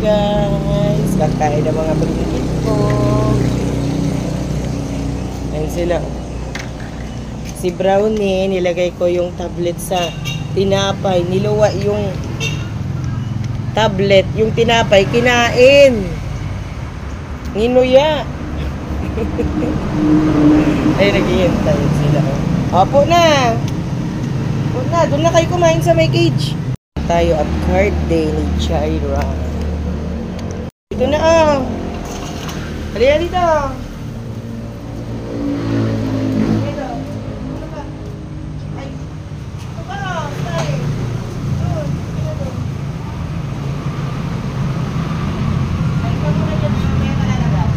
guys, kakain ng mga pagkikit ko. Ayan sila. Si Brownie, nilagay ko yung tablet sa tinapay. Niluwa yung tablet. Yung tinapay, kinain. Nginuya. Ay, naghihintay sila. Opo na. Opo na. Doon na kayo kumain sa may cage. Tayo at card day ni Jaira. Ito na ah. Halika dito. Dito. Ano ba? Ay. Ito ba? Stay. Doon. Dito. Ay, ikaw muna dyan. Mamaya ka lalabas.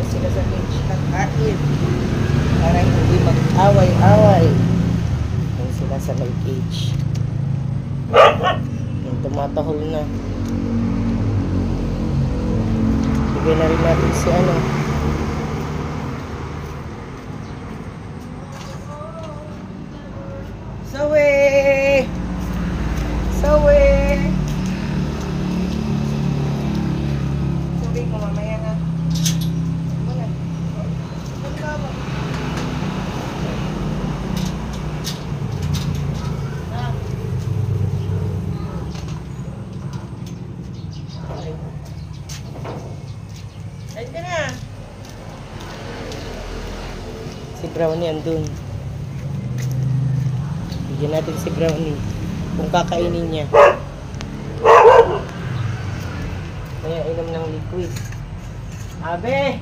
Sila sa cage kakain para hindi mag-away-away. Yan sila sa may cage. Yan, tumatahol na. Bigay na rin natin si ano. Sawe! Sawe! Sabi ko mamaya na. Ayun ka na. Si Brownie andun. Bigyan natin si Brownie kung kakainin niya. Kaya inom ng liquid. Abe!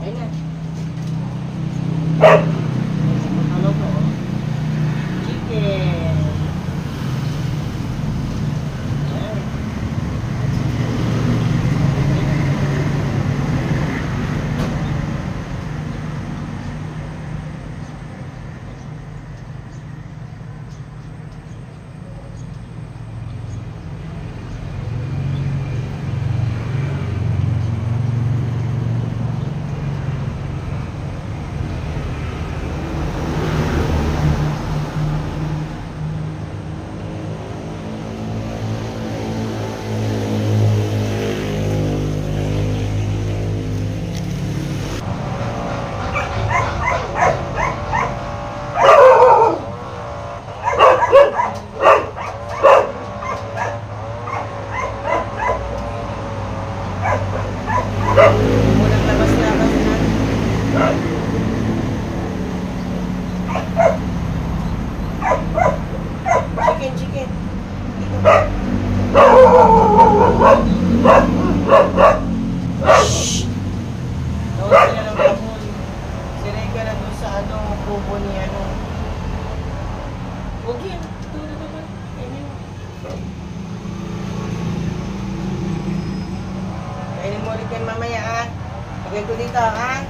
Ayun na. Ano po? Chicken. Walang labas-labas na. Chicken. Shhh! Tawag sila ng babon. Sinay ka na doon sa ano, kubo ni ano. Huwag yan. Tulad naman. Kainin mo ulit yan mamaya ah. Lagyan ko dito ah.